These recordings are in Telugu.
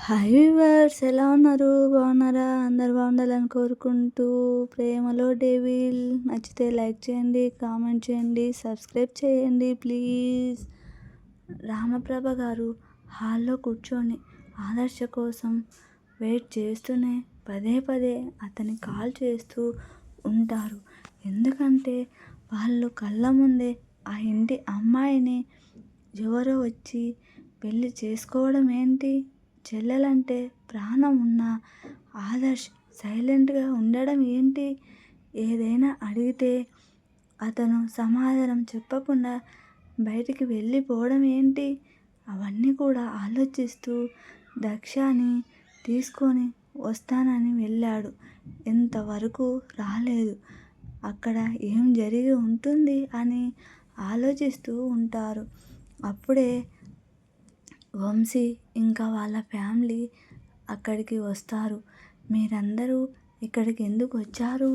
హాయ్ వ్యూవర్స్, ఎలా ఉన్నారు? బాగున్నారా? అందరు బాగుండాలని కోరుకుంటూ ప్రేమలో డేవిల్ నచ్చితే లైక్ చేయండి, కామెంట్ చేయండి, సబ్స్క్రైబ్ చేయండి ప్లీజ్. రామప్రభ గారు హాల్లో కూర్చొని ఆదర్శ కోసం వెయిట్ చేస్తూనే పదే పదే అతని కాల్ చేస్తూ ఉంటారు. ఎందుకంటే వాళ్ళు కళ్ళ ముందే ఆ ఇంటి అమ్మాయిని ఎవరో వచ్చి పెళ్ళి చేసుకోవడం ఏంటి? చెల్లెలంటే ప్రాణం ఉన్న ఆదర్శ్ సైలెంట్గా ఉండడం ఏంటి? ఏదైనా అడిగితే అతను సమాధానం చెప్పకుండా బయటికి వెళ్ళిపోవడం ఏంటి? అవన్నీ కూడా ఆలోచిస్తూ దక్షని తీసుకొని వస్తానని వెళ్ళాడు. ఇంతవరకు రాలేదు. అక్కడ ఏం జరిగి ఉంటుంది అని ఆలోచిస్తూ ఉంటారు. అప్పుడే వంశీ ఇంకా వాళ్ళ ఫ్యామిలీ అక్కడికి వస్తారు. మీరందరూ ఇక్కడికి ఎందుకు వచ్చారు?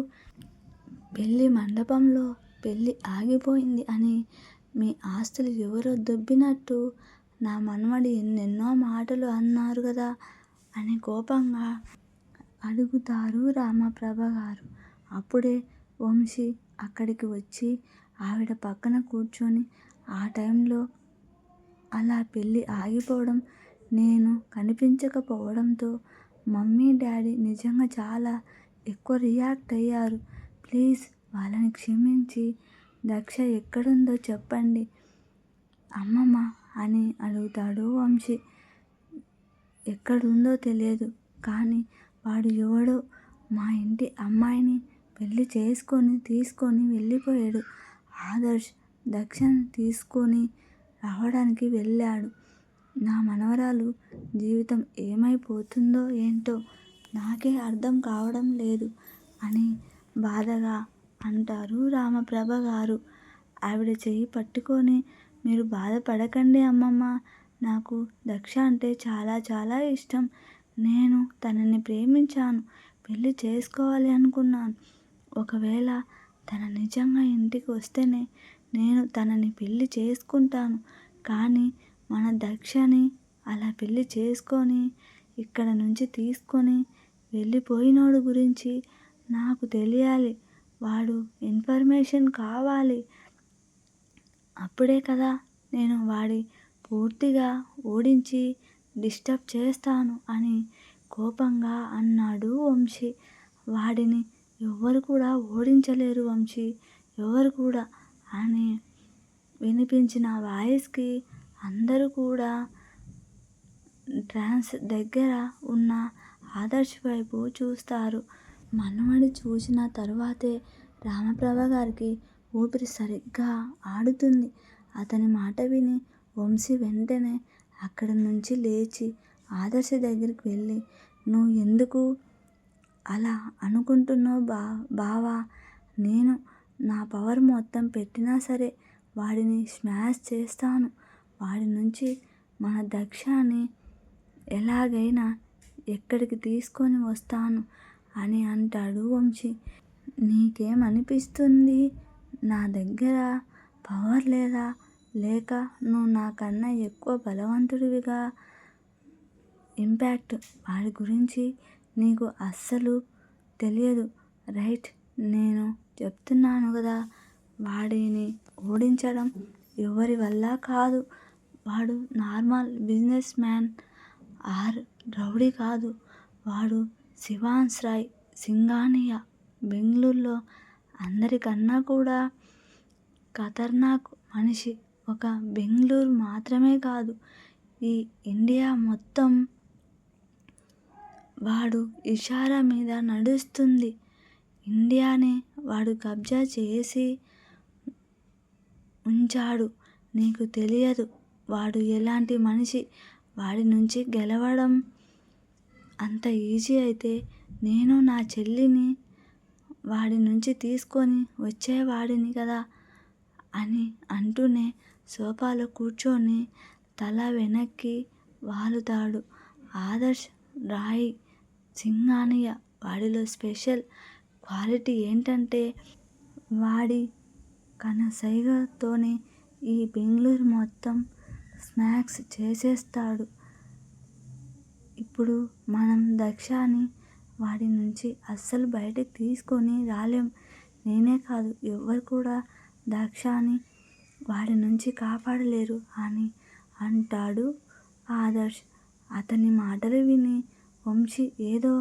పెళ్ళి మండపంలో పెళ్ళి ఆగిపోయింది అని మీ ఆస్తులు ఎవరో దొబ్బినట్టు నా మనవడు ఎన్నెన్నో మాటలు అన్నారు కదా అని కోపంగా అడుగుతారు రామప్రభ గారు. అప్పుడే వంశీ అక్కడికి వచ్చి ఆవిడ పక్కన కూర్చొని, ఆ టైంలో అలా పెళ్ళి ఆగిపోవడం, నేను కనిపించకపోవడంతో మమ్మీ డాడీ నిజంగా చాలా ఎక్కువ రియాక్ట్ అయ్యారు. ప్లీజ్ వాళ్ళని క్షమించి దక్ష ఎక్కడుందో చెప్పండి అమ్మమ్మ అని అడుగుతాడు వంశీ. ఎక్కడుందో తెలియదు, కానీ వాడు ఎవడో మా ఇంటి అమ్మాయిని పెళ్లి చేసుకొని తీసుకొని వెళ్ళిపోయాడు. ఆదర్శ్ దక్షని తీసుకొని రావడానికి వెళ్ళాడు. నా మనవరాలు జీవితం ఏమైపోతుందో ఏంటో నాకే అర్థం కావడం లేదు అని బాధగా అంటారు రామప్రభ గారు. ఆవిడ చెయ్యి పట్టుకొని, మీరు బాధపడకండి అమ్మమ్మ, నాకు దక్ష అంటే చాలా చాలా ఇష్టం. నేను తనని ప్రేమించాను, పెళ్ళి చేసుకోవాలి అనుకున్నాను. ఒకవేళ తన నిజంగా ఇంటికి వస్తేనే నేను తనని పెళ్ళి చేసుకుంటాను. కానీ మన దక్షని అలా పెళ్ళి చేసుకొని ఇక్కడ నుంచి తీసుకొని వెళ్ళిపోయినోడు గురించి నాకు తెలియాలి. వాడు ఇన్ఫర్మేషన్ కావాలి. అప్పుడే కదా నేను వాడి పూర్తిగా ఓడించి డిస్టర్బ్ చేస్తాను అని కోపంగా అన్నాడు వంశీ. వాడిని ఎవ్వరు కూడా ఓడించలేరు వంశీ, ఎవరు కూడా అని వినిపించిన వాయిస్కి అందరూ కూడా ట్రాన్స్ దగ్గర ఉన్న ఆదర్శ్ వైపు చూస్తారు. మనవడి చూసిన తరువాతే రామప్రభ గారికి ఊపిరి సరిగ్గా ఆడుతుంది. అతని మాట విని వంశీ వెంటనే అక్కడి నుంచి లేచి ఆదర్శ దగ్గరికి వెళ్ళి, నువ్వు ఎందుకు అలా అనుకుంటున్నావు బావా? నేను నా పవర్ మొత్తం పెట్టినా సరే వాడిని స్మాష్ చేస్తాను. వాడి నుంచి మన దక్షని ఎలాగైనా ఎక్కడికి తీసుకొని వస్తాను అని అంటాడు వంశీ. నీకేమనిపిస్తుంది? నా దగ్గర పవర్ లేదా? లేక నువ్వు నాకన్నా ఎక్కువ బలవంతుడివిగా? ఇంపాక్ట్ వాడి గురించి నీకు అస్సలు తెలియదు రైట్? నేను చెప్తున్నాను కదా, వాడిని ఓడించడం ఎవరి వల్ల కాదు. వాడు normal business man or rowdy కాదు. వాడు శివాన్స్ రాయ్ సింఘానియా. బెంగళూరులో అందరికన్నా కూడా ఖతర్నాక్ మనిషి. ఒక బెంగళూరు మాత్రమే కాదు, ఈ ఇండియా మొత్తం వాడు ఇషారా మీద నడుస్తుంది. ఇండియాని వాడు కబ్జా చేసి ఉంచాడు. నీకు తెలియదు వాడు ఎలాంటి మనిషి. వాడి నుంచి గెలవడం అంత ఈజీ అయితే నేను నా చెల్లిని వాడి నుంచి తీసుకొని వచ్చేవాడిని కదా అని అంటూనే సోఫాలో కూర్చొని తల వెనక్కి వాలుతాడు ఆదర్శ్ రాయ్ సింఘానియా. వాడిలో స్పెషల్ క్వాలిటీ ఏంటంటే వాడి కనుసైగతోనే ఈ బెంగళూరు మొత్తం స్మాష్ చేసేస్తాడు. ఇప్పుడు ఇప్పుడు మనం దక్షని వాడి నుంచి అస్సలు బయటకు తీసుకొని రాలేం. నేనే కాదు, ఎవ్వరు కూడా దక్షని వాడి నుంచి కాపాడలేరు అని అంటాడు ఆదర్శ్. అతని మాటలు విని వంశీ ఏదో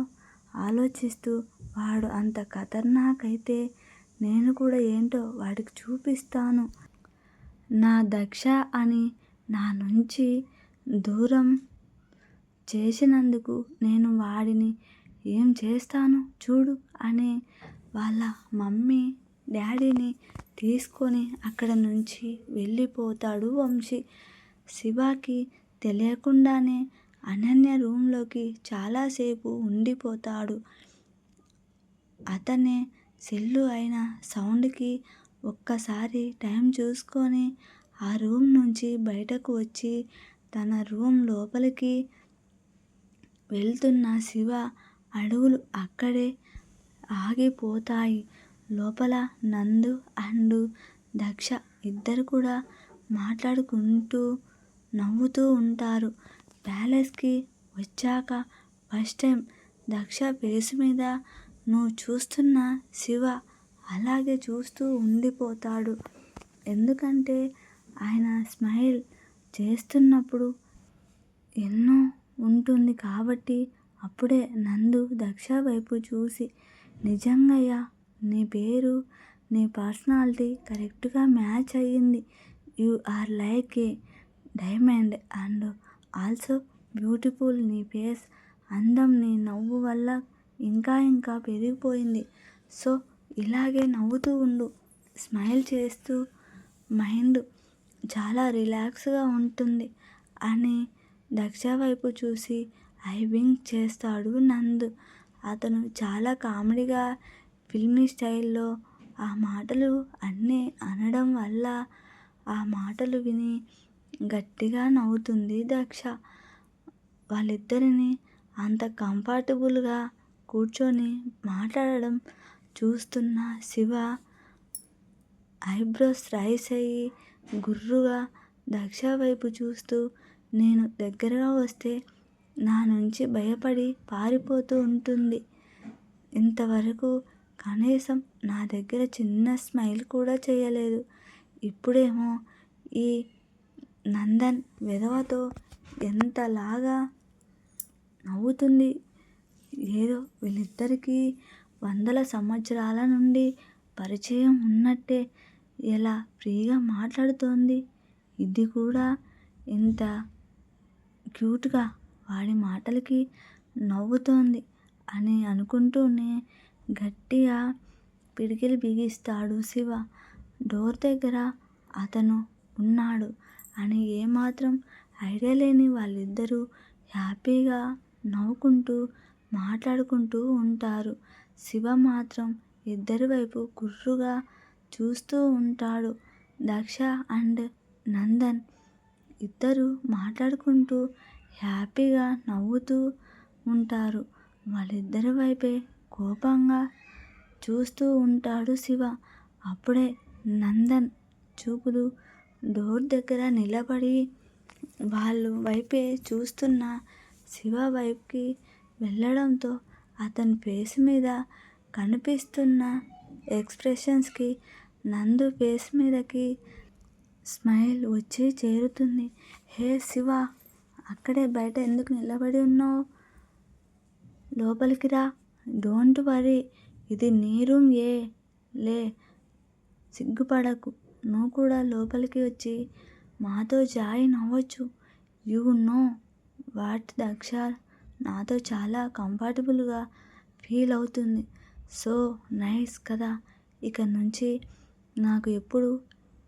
ఆలోచిస్తూ, వాడు అంత ఖతర్నాక్ అయితే నేను కూడా ఏంటో వాడికి చూపిస్తాను. నా దక్ష అని నా నుంచి దూరం చేసినందుకు నేను వాడిని ఏం చేస్తాను చూడు అని వాళ్ళ మమ్మీ డాడీని తీసుకొని అక్కడ నుంచి వెళ్ళిపోతాడు వంశీ. శివకి తెలియకుండానే అనన్య రూమ్లోకి చాలాసేపు ఉండిపోతాడు. అతనే సెల్లు అయిన సౌండ్కి ఒక్కసారి టైం చూసుకొని ఆ రూమ్ నుంచి బయటకు వచ్చి తన రూమ్ లోపలికి వెళ్తున్న శివ అడుగులు అక్కడే ఆగిపోతాయి. లోపల నందు అండ్ దక్ష ఇద్దరు కూడా మాట్లాడుకుంటూ నవ్వుతూ ఉంటారు. ప్యాలెస్కి వచ్చాక ఫస్ట్ టైం దక్ష ఫేస్ మీద నువ్వు చూస్తున్న శివ అలాగే చూస్తూ ఉండిపోతాడు. ఎందుకంటే ఆయన స్మైల్ చేస్తున్నప్పుడు ఎన్నో ఉంటుంది కాబట్టి. అప్పుడే నందు దక్ష వైపు చూసి, నిజంగయ్యా నీ పేరు నీ పర్సనాలిటీ కరెక్ట్గా మ్యాచ్ అయ్యింది. You are like a diamond and also beautiful. నీ ఫేస్ అందం నీ నవ్వు వల్ల ఇంకా ఇంకా పెరిగిపోయింది. సో ఇలాగే నవ్వుతూ ఉండు, స్మైల్ చేస్తూ మైండ్ చాలా రిలాక్స్గా ఉంటుంది అని దక్ష వైపు చూసి ఐ వింక్ చేస్తాడు నందు. అతను చాలా కామెడీగా ఫిల్మీ స్టైల్లో ఆ మాటలు అన్నీ అనడం వల్ల ఆ మాటలు విని గట్టిగా నవ్వుతుంది దక్ష. వాళ్ళిద్దరిని అంత కంఫర్టబుల్గా కూర్చొని మాట్లాడడం చూస్తున్న శివ ఐబ్రోస్ రైస్ అయ్యి గుర్రుగా దక్ష వైపు చూస్తూ, నేను దగ్గరగా వస్తే నా నుంచి భయపడి పారిపోతూ ఉంటుంది. ఇంతవరకు కనీసం నా దగ్గర చిన్న స్మైల్ కూడా చేయలేదు. ఇప్పుడేమో ఈ నందన్ వెధవతో ఎంతలాగా నవ్వుతుంది. ఏదో వీళ్ళిద్దరికీ వందల సంవత్సరాల నుండి పరిచయం ఉన్నట్టే ఎలా ఫ్రీగా మాట్లాడుతోంది. ఇది కూడా ఇంత క్యూట్గా వాడి మాటలకి నవ్వుతోంది అని అనుకుంటూనే గట్టిగా పిడికిలి బిగిస్తాడు శివ. డోర్ దగ్గర అతను ఉన్నాడు అని ఏమాత్రం ఐడియా లేని వాళ్ళిద్దరూ హ్యాపీగా నవ్వుకుంటూ మాట్లాడుకుంటూ ఉంటారు. శివ మాత్రం ఇద్దరి వైపు గుర్రుగా చూస్తూ ఉంటాడు. దక్ష అండ్ నందన్ ఇద్దరు మాట్లాడుకుంటూ హ్యాపీగా నవ్వుతూ ఉంటారు. వాళ్ళిద్దరి వైపే కోపంగా చూస్తూ ఉంటాడు శివ. అప్పుడే నందన్ చూపులు డోర్ దగ్గర నిలబడి వాళ్ళ వైపే చూస్తున్న శివ వైపుకి వెళ్ళడంతో అతని ఫేస్ మీద కనిపిస్తున్న ఎక్స్ప్రెషన్స్కి నందు ఫేస్ మీదకి స్మైల్ వచ్చి చేరుతుంది. హే శివ, అక్కడే బయట ఎందుకు నిలబడి ఉన్నావు? లోపలికి రా. డోంట్ వరీ, ఇది నీ రూమ్. లే, సిగ్గుపడకు. నువ్వు కూడా లోపలికి వచ్చి మాతో జాయిన్ అవ్వచ్చు. యూ నో వాట్, దక్ష నాతో చాలా కంఫర్టబుల్గా ఫీల్ అవుతుంది. సో నైస్ కదా. ఇక నుంచి నాకు ఎప్పుడు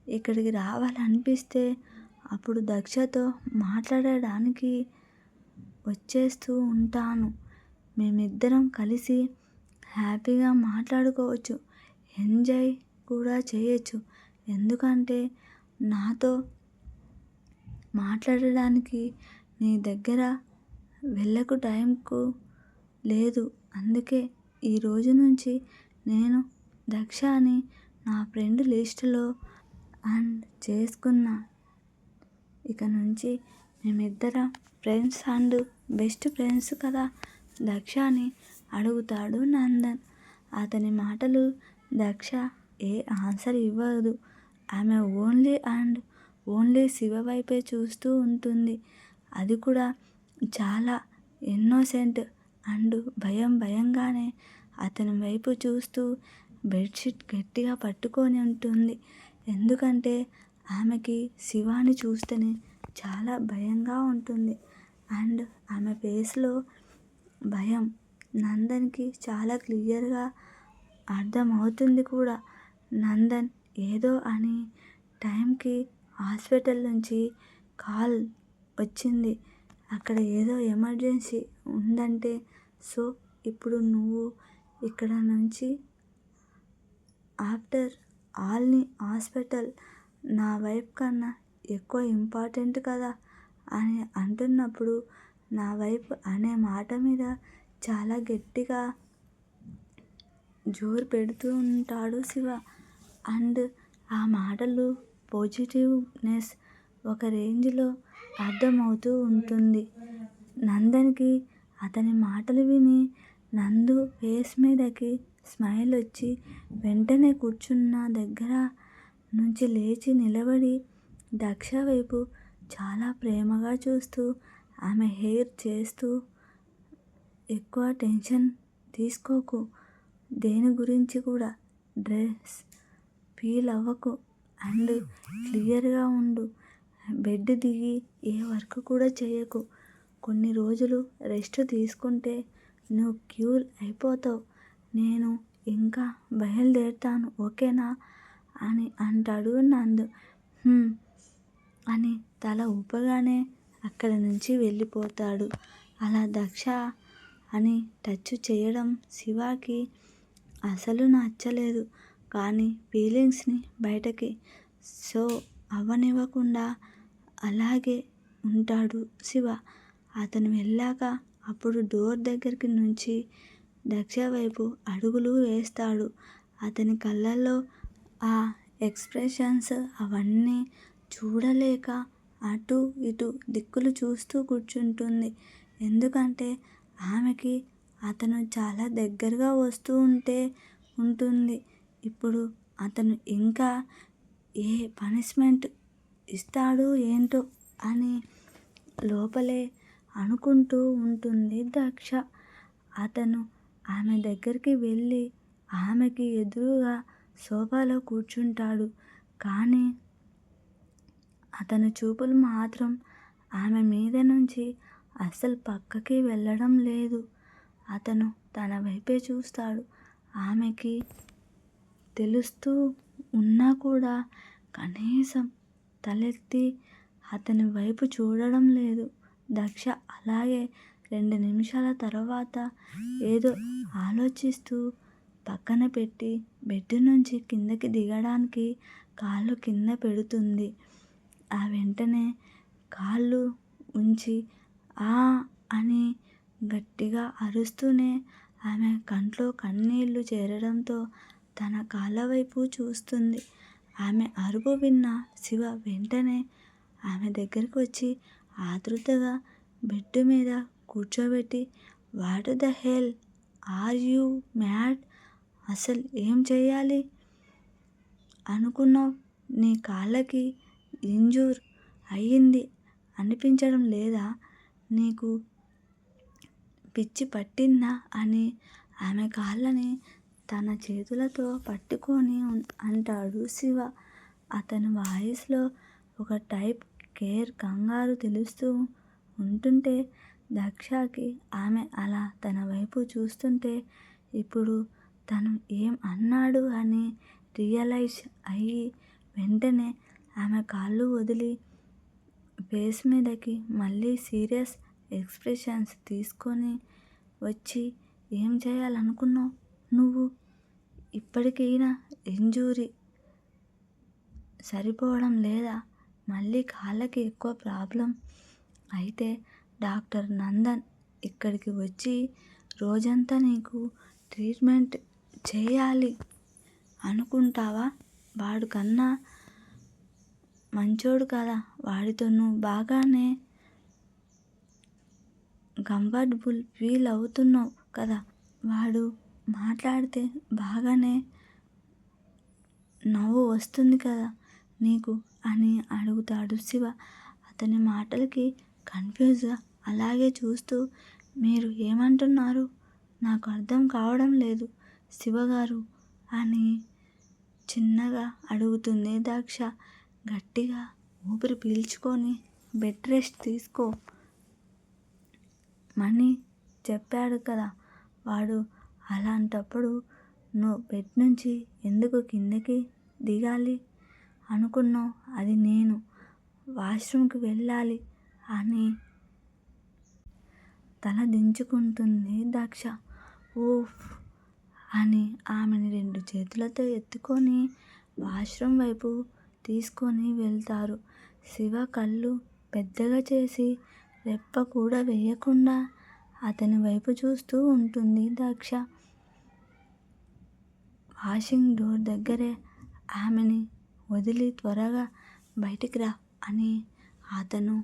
ఇక్కడికి రావాలనిపిస్తే అప్పుడు దక్షతో మాట్లాడడానికి వచ్చేస్తూ ఉంటాను. మేమిద్దరం కలిసి హ్యాపీగా మాట్లాడుకోవచ్చు, ఎంజాయ్ కూడా చేయొచ్చు. ఎందుకంటే నాతో మాట్లాడడానికి నీ దగ్గర వెళ్ళకు టైంకు లేదు. అందుకే ఈ రోజు నుంచి నేను దక్షని నా ఫ్రెండ్ లిస్టులో యాడ్ చేసుకున్నా. ఇక నుంచి మేమిద్దరం ఫ్రెండ్స్ అండ్ బెస్ట్ ఫ్రెండ్స్ కదా దక్ష అని అడుగుతాడు నందన్. అతని మాటలు దక్ష ఏ ఆన్సర్ ఇవ్వదు. ఆమె ఓన్లీ శివ వైపే చూస్తూ ఉంటుంది. అది కూడా చాలా ఇన్నోసెంట్ అండ్ భయంగానే అతని వైపు చూస్తూ బెడ్షీట్ గట్టిగా పట్టుకొని ఉంటుంది. ఎందుకంటే ఆమెకి శివాని చూస్తేనే చాలా భయంగా ఉంటుంది. అండ్ ఆమె ఫేస్లో భయం నందన్కి చాలా క్లియర్గా అర్థమవుతుంది కూడా. నందన్ ఏదో అని టైంకి హాస్పిటల్ నుంచి కాల్ వచ్చింది. అక్కడ ఏదో ఎమర్జెన్సీ ఉందంటే, సో ఇప్పుడు నువ్వు ఇక్కడ నుంచి ఆఫ్టర్ ఆల్ నీ హాస్పిటల్ నా వైఫ్ కన్నా ఎక్కువ ఇంపార్టెంట్ కదా అని అంటున్నప్పుడు నా వైఫ్ అనే మాట మీద చాలా గట్టిగా జోరు పెడుతూ ఉంటాడు శివ. అండ్ ఆ మాటలు పాజిటివ్నెస్ ఒక రేంజ్లో అర్థమవుతూ ఉంటుంది నందన్కి. అతని మాటలు విని నందు ఫేస్ మీదకి స్మైల్ వచ్చి వెంటనే కూర్చున్న దగ్గర నుంచి లేచి నిలబడి దక్ష వైపు చాలా ప్రేమగా చూస్తూ ఆమె హెయిర్ చేస్తూ, ఎక్కువ టెన్షన్ తీసుకోకు, దేని గురించి కూడా స్ట్రెస్ ఫీల్ అవ్వకు అండ్ క్లియర్గా ఉండు. బెడ్ దిగి ఏ వర్క్ కూడా చేయకు. కొన్ని రోజులు రెస్ట్ తీసుకుంటే నువ్వు క్యూర్ అయిపోతావు. నేను ఇంకా బయలుదేరుతాను ఓకేనా అని అంటాడు నందు. అని తల ఊపగానే అక్కడి నుంచి వెళ్ళిపోతాడు. అలా దక్ష అని టచ్ చేయడం శివకి అసలు నచ్చలేదు. కానీ ఫీలింగ్స్ని బయటకి షో అవ్వనివ్వకుండా అలాగే ఉంటాడు శివ. అతను వెళ్ళాక అప్పుడు డోర్ దగ్గరికి నుంచి దక్ష వైపు అడుగులు వేస్తాడు. అతని కళ్ళల్లో ఆ ఎక్స్ప్రెషన్స్ అవన్నీ చూడలేక అటు ఇటు దిక్కులు చూస్తూ కూర్చుంటుంది. ఎందుకంటే ఆమెకి అతను చాలా దగ్గరగా వస్తూ ఉంటుంది. ఇప్పుడు అతను ఇంకా ఏ పనిష్మెంట్ ఇస్తాడు ఏంటో అని లోపలే అనుకుంటూ ఉంటుంది దక్ష. అతను ఆమె దగ్గరికి వెళ్ళి ఆమెకి ఎదురుగా సోఫాలో కూర్చుంటాడు. కానీ అతని చూపులు మాత్రం ఆమె మీద నుంచి అస్సలు పక్కకి వెళ్ళడం లేదు. అతను తన వైపే చూస్తాడు. ఆమెకి తెలుస్తూ ఉన్నా కూడా కనీసం తలెత్తి అతని వైపు చూడడం లేదు. దక్ష అలాగే 2 నిమిషాల తర్వాత ఏదో ఆలోచిస్తూ పక్కన పెట్టి బెడ్ నుంచి కిందకి దిగడానికి కాళ్ళు కింద పెడుతుంది. ఆ వెంటనే కాళ్ళు ఉంచి ఆ అని గట్టిగా అరుస్తూనే ఆమె కంట్లో కన్నీళ్లు చేరడంతో తన కాళ్ళ వైపు చూస్తుంది. ఆమె అరుపు విన్న శివ వెంటనే ఆమె దగ్గరికి వచ్చి ఆతృతగా బెడ్ మీద కూర్చోబెట్టి what the hell are you mad, అసలు ఏం చేయాలి అనుకున్నావు, నీ కాళ్ళకి ఇంజూర్ అయ్యింది అనిపించడం లేదా, నీకు పిచ్చి పట్టిందా అని ఆమె కాళ్ళని తన చేతులతో పట్టుకొని అంటాడు శివ. అతని వాయిస్లో ఒక టైప్ కేర్ కంగారు తెలుస్తూ ఉంటుంటే దక్షకి ఆమె అలా తన వైపు చూస్తుంటే ఇప్పుడు తను ఏం అన్నాడు అని రియలైజ్ అయ్యి వెంటనే ఆమె కాళ్ళు వదిలి ఫేస్ మీదకి మళ్ళీ సీరియస్ ఎక్స్ప్రెషన్స్ తీసుకొని వచ్చి ఏం చేయాలనుకున్నావు నువ్వు, ఇప్పటికైనా ఇంజూరీ సరిపోవడం లేదా, మళ్ళీ కాళ్ళకి ఎక్కువ ప్రాబ్లం అయితే డాక్టర్ నందన్ ఇక్కడికి వచ్చి రోజంతా నీకు ట్రీట్మెంట్ చేయాలి అనుకుంటావా, వాడు కన్నా మంచోడు కదా, వాడితో నువ్వు బాగానే కంఫర్టబుల్ ఫీల్ అవుతున్నావు కదా. వాడు మాట్లాడితే బాగానే నవ్వు వస్తుంది కదా నీకు అని అడుగుతాడు శివ. అతని మాటలకి కన్ఫ్యూజ్గా అలాగే చూస్తూ, మీరు ఏమంటున్నారు నాకు అర్థం కావడం లేదు శివగారు అని చిన్నగా అడుగుతుంది దాక్ష. గట్టిగా ఊపిరి పీల్చుకొని బెడ్ రెస్ట్ తీసుకో మని చెప్పాడు కదా వాడు. అలాంటప్పుడు నువ్వు బెడ్ నుంచి ఎందుకు కిందకి దిగాలి అనుకున్నావు. అది నేను వాష్రూమ్కి వెళ్ళాలి అని తల దించుకుంటుంది దాక్ష. ఊఫ్ అని ఆమెని 2 చేతులతో ఎత్తుకొని వాష్రూమ్ వైపు తీసుకొని వెళ్తారు. శివ కళ్ళు పెద్దగా చేసి రెప్ప కూడా వేయకుండా అతని వైపు చూస్తూ ఉంటుంది దాక్ష. వాషింగ్ డోర్ దగ్గరే ఆమెని వదిలి త్వరగా బయటికి రా అని అతను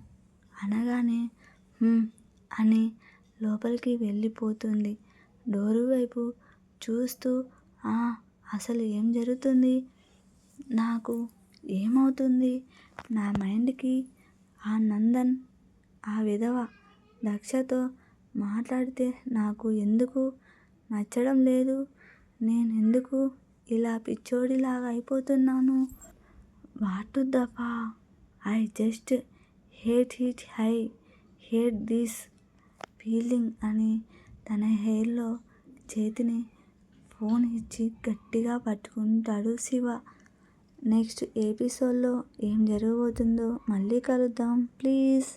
అనగానే అని లోపలికి వెళ్ళిపోతుంది. డోరు వైపు చూస్తూ అసలు ఏం జరుగుతుంది, నాకు ఏమవుతుంది, నా మైండ్కి ఆ నందన్ ఆ విధవ దక్షతో మాట్లాడితే నాకు ఎందుకు నచ్చడం లేదు, నేనెందుకు ఇలా పిచ్చోడిలాగా అయిపోతున్నాను, వాట్ ద ఫా I just hate it, I hate this feeling అని తన హెయిర్లో చేతిని ఫోన్ ఇచ్చి గట్టిగా పట్టుకుంటాడు శివ. నెక్స్ట్ ఎపిసోడ్లో ఏం జరగబోతుందో మళ్ళీ కలుద్దాం ప్లీజ్.